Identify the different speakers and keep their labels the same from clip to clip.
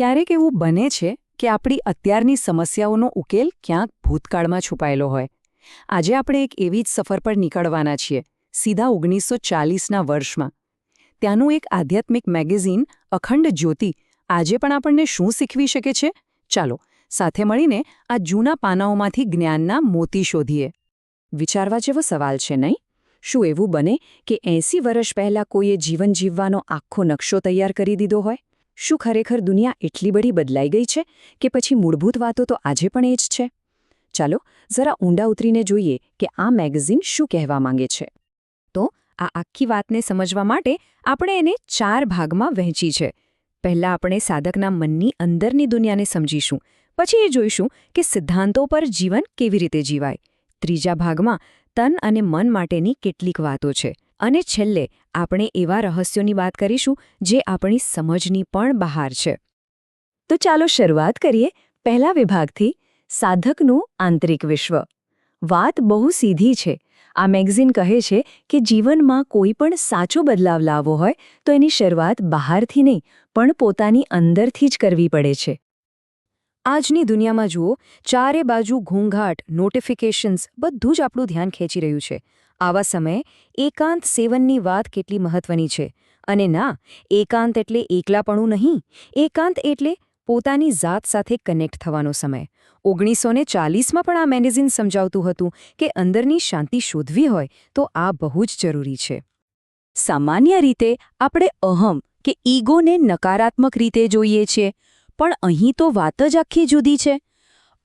Speaker 1: ક્યારેક એવું બને છે કે આપણી અત્યારની સમસ્યાઓનો ઉકેલ ક્યાંક ભૂતકાળમાં છુપાયેલો હોય. આજે આપણે એક એવી જ સફર પર નીકળવાના છીએ, સીધા 1940ના વર્ષમાં. ત્યાંનું એક આધ્યાત્મિક મેગેઝિન અખંડ જ્યોતિ આજે પણ આપણને શું શીખવી શકે છે? ચાલો સાથે મળીને આ જૂના પાનાઓમાંથી જ્ઞાનના મોતી શોધીએ. વિચારવા જેવો સવાલ છે, નહીં? શું એવું બને કે 80 વર્ષ પહેલાં કોઈએ જીવન જીવવાનો આખો નકશો તૈયાર કરી દીધો હોય? શું ખરેખર દુનિયા એટલી બધી બદલાઈ ગઈ છે કે પછી મૂળભૂત વાતો તો આજે પણ એ જ છે? ચાલો જરા ઊંડા ઉતરીને જોઈએ કે આ મેગેઝિન શું કહેવા માંગે છે. તો આ આખી વાતને સમજવા માટે આપણે એને 4 ભાગમાં વહેંચી છે. પહેલાં આપણે સાધકના મનની અંદરની દુનિયાને સમજીશું, પછી એ જોઈશું કે સિદ્ધાંતો પર જીવન કેવી રીતે જીવાય. ત્રીજા ભાગમાં તન અને મન માટેની કેટલીક વાતો છે, અને છેલ્લે આપણે એવા રહસ્યોની વાત કરીશું જે આપણી સમજની પણ બહાર છે. તો ચાલો શરૂઆત કરીએ પહેલા વિભાગથી, સાધકનું આંતરિક વિશ્વ. વાત બહુ સીધી છે. આ મેગેઝિન કહે છે કે જીવનમાં કોઈ પણ સાચો બદલાવ લાવવો હોય તો એની શરૂઆત બહારથી નહીં પણ પોતાની અંદરથી જ કરવી પડે છે. આજની દુનિયામાં જુઓ, ચારે બાજુ ઘોંઘાટ, નોટિફિકેશન્સ, બધું જ આપણું ધ્યાન ખેંચી રહ્યું છે. આવા સમયે એકાંત સેવનની વાત કેટલી મહત્વની છે. અને ના, એકાંત એટલે એકલાપણું નહીં. એકાંત એટલે પોતાની જાત સાથે કનેક્ટ થવાનો સમય. 1940માં પણ આ મેગેઝિન સમજાવતું હતું કે અંદરની શાંતિ શોધવી હોય તો આ બહુ જ જરૂરી છે. સામાન્ય રીતે આપણે અહમ કે ઈગોને નકારાત્મક રીતે જોઈએ છીએ, પણ અહીં તો વાત જ આખી જુદી છે.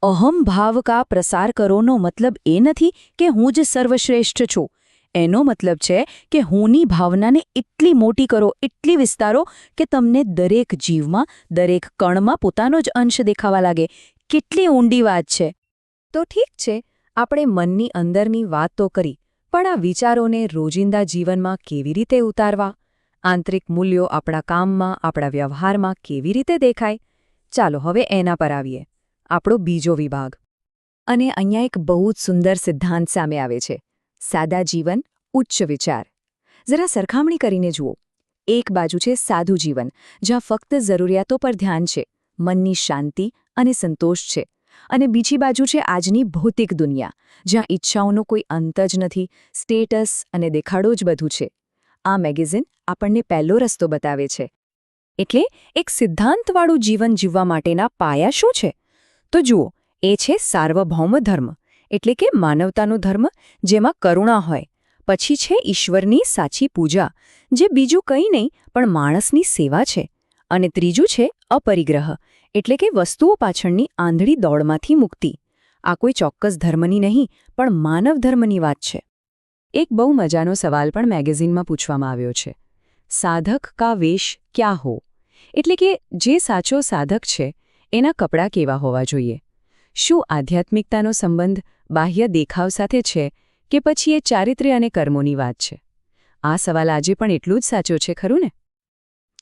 Speaker 1: અહમ ભાવ કા પ્રસાર કરોનો મતલબ એ નથી કે હું જ સર્વશ્રેષ્ઠ છું. એનો મતલબ છે કે હુંની ભાવનાને એટલી મોટી કરો, એટલી વિસ્તારો કે તમને દરેક જીવમાં, દરેક કણમાં પોતાનો જ અંશ દેખાવા લાગે. કેટલી ઊંડી વાત છે. તો ઠીક છે, આપણે મનની અંદરની વાત તો કરી, પણ આ વિચારોને રોજિંદા જીવનમાં કેવી રીતે ઉતારવા? આંતરિક મૂલ્યો આપણા કામમાં, આપણા વ્યવહારમાં કેવી રીતે દેખાય? ચાલો હવે એના પર આવીએ. આપણો બીજો વિભાગ. અને અહીંયા એક બહુ જ સુંદર સિદ્ધાંત સામે આવે છે. સાદા જીવન, ઉચ્ચ વિચાર. જરા સરખામણી કરીને જુઓ. એક બાજુ છે સાદું જીવન, જ્યાં ફક્ત જરૂરિયાતો પર ધ્યાન છે, મનની શાંતિ અને સંતોષ છે. અને બીજી બાજુ છે આજની ભૌતિક દુનિયા, જ્યાં ઈચ્છાઓનો કોઈ અંત જ નથી, સ્ટેટસ અને દેખાડો જ બધું છે. આ મેગેઝિન આપણને પહેલો રસ્તો બતાવે છે. એટલે એક સિદ્ધાંતવાળું જીવન જીવવા માટેના પાયા શું છે? તો જુઓ, એ છે સાર્વભૌમ ધર્મ, એટલે કે માનવતાનો ધર્મ, જેમાં કરુણા હોય. પછી છે ઈશ્વરની સાચી પૂજા, જે બીજું કંઈ નહીં પણ માણસની સેવા છે. અને ત્રીજું છે અપરિગ્રહ, એટલે કે વસ્તુઓ પાછળની આંધળી દોડમાંથી મુક્તિ. આ કોઈ ચોક્કસ ધર્મની નહીં પણ માનવ ધર્મની વાત છે. એક બહુ મજાનો સવાલ પણ મેગેઝિનમાં પૂછવામાં આવ્યો છે. સાધક કા વેશ ક્યા હો? એટલે કે જે સાચો સાધક છે એના કપડાં કેવા હોવા જોઈએ? શું આધ્યાત્મિકતાનો સંબંધ બાહ્ય દેખાવ સાથે છે કે પછી એ ચારિત્ર્ય અને કર્મોની વાત છે? આ સવાલ આજે પણ એટલું જ સાચો છે, ખરું ને?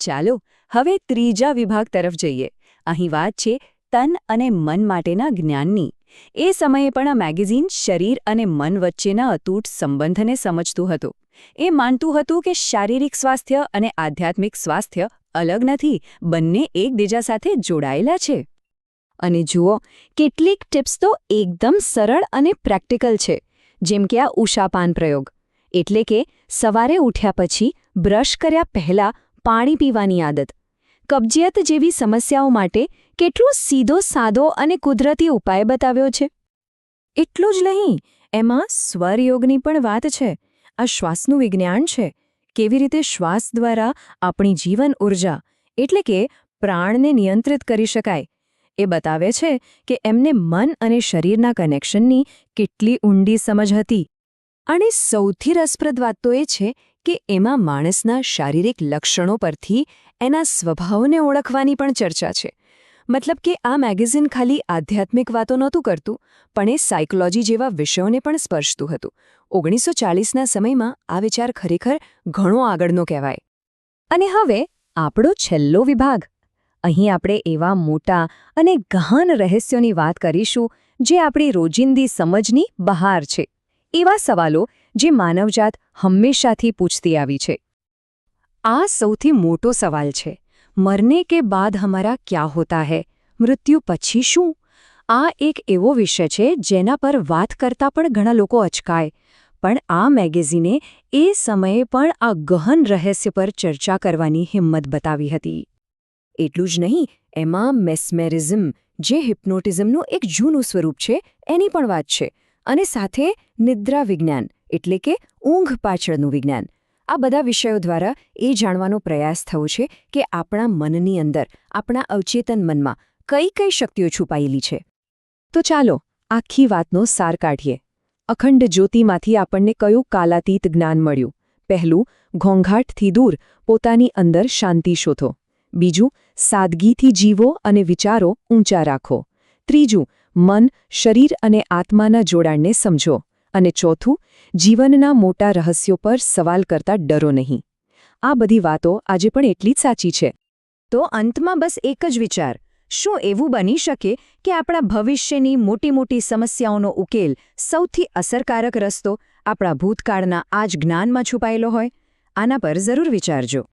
Speaker 1: ચાલો હવે ત્રીજા વિભાગ તરફ જઈએ. અહીં વાત છે તન અને મન માટેના જ્ઞાનની. એ સમયે પણ આ મેગેઝિન શરીર અને મન વચ્ચેના અતૂટ સંબંધને સમજતું હતું. એ માનતું હતું કે શારીરિક સ્વાસ્થ્ય અને આધ્યાત્મિક સ્વાસ્થ્ય અલગ નથી, બંને એકબીજા સાથે જોડાયેલા છે. અને જુઓ, કેટલીક ટિપ્સ તો એકદમ સરળ અને પ્રેક્ટિકલ છે, જેમ કે આ ઉષાપાન પ્રયોગ. એટલે કે સવારે ઉઠ્યા પછી બ્રશ કર્યા પહેલાં પાણી પીવાની આદત. કબજિયાત જેવી સમસ્યાઓ માટે કેટલું સીધો, સાદો અને કુદરતી ઉપાય બતાવ્યો છે. એટલું જ નહીં, એમાં સ્વરયોગની પણ વાત છે. આ શ્વાસનું વિજ્ઞાન છે. કેવી રીતે શ્વાસ દ્વારા આપણી જીવન ઊર્જા, એટલે કે પ્રાણને નિયંત્રિત કરી શકાય. એ બતાવે છે કે એમને મન અને શરીરના કનેક્શનની કેટલી ઊંડી સમજ હતી. અને સૌથી રસપ્રદ વાત તો એ છે કે એમાં માણસના શારીરિક લક્ષણો પરથી એના સ્વભાવને ઓળખવાની પણ ચર્ચા છે. મતલબ કે આ મેગેઝિન ખાલી આધ્યાત્મિક વાતો નહોતું કરતું, પણ એ સાયકોલોજી જેવા વિષયોને પણ સ્પર્શતું હતું. 1940ના સમયમાં આ વિચાર ખરેખર ઘણો આગળનો કહેવાય. અને હવે આપણો છેલ્લો વિભાગ. અહીં આપણે એવા મોટા અને ગહન રહસ્યોની વાત કરીશું જે આપણી રોજિંદી સમજની બહાર છે. એવા સવાલો જે માનવજાત હંમેશાથી પૂછતી આવી છે. આ સૌથી મોટો સવાલ છે. મરને કે બાદ હમારા ક્યા હોતા હૈ, મૃત્યુ પછી શું? આ એક એવો વિષય છે જેના પર વાત કરતા પણ ઘણા લોકો અચકાય, પણ આ મેગેઝિને એ સમયે પણ આ ગહન રહસ્ય પર ચર્ચા કરવાની હિંમત બતાવી હતી. એટલું જ નહીં, એમાં મેસ્મેરિઝમ, જે હિપ્નોટિઝમનું એક જૂનું સ્વરૂપ છે, એની પણ વાત છે, અને સાથે નિદ્રા વિજ્ઞાન એટલે કે ઊંઘ પાછળનું વિજ્ઞાન. આ બધા વિષયો દ્વારા એ જાણવાનો પ્રયાસ થયો છે કે આપણા મનની અંદર, આપણા અવચેતન મનમાં કઈ કઈ શક્તિઓ છુપાયેલી છે. તો ચાલો આખી વાતનો સાર કાઢીએ. અખંડ જ્યોતિમાંથી આપણને કયું કાલાતીત જ્ઞાન મળ્યું? પહેલું, ઘોંઘાટથી દૂર પોતાની અંદર શાંતિ શોધો. બીજું, સાદગીથી જીવો અને વિચારો ઊંચા રાખો. ત્રીજું, મન, શરીર અને આત્માના જોડાણને સમજો. અને ચોથું, જીવનના મોટા રહસ્યો પર સવાલ કરતા ડરો નહીં. આ બધી વાતો આજે પણ એટલી જ સાચી છે. તો અંતમાં બસ એક જ વિચાર: શું એવું બની શકે કે આપણા ભવિષ્યની મોટી મોટી સમસ્યાઓનો ઉકેલ, સૌથી અસરકારક રસ્તો આપણા ભૂતકાળના આ જ જ્ઞાનમાં છુપાયેલો હોય? આના પર જરૂર વિચારજો.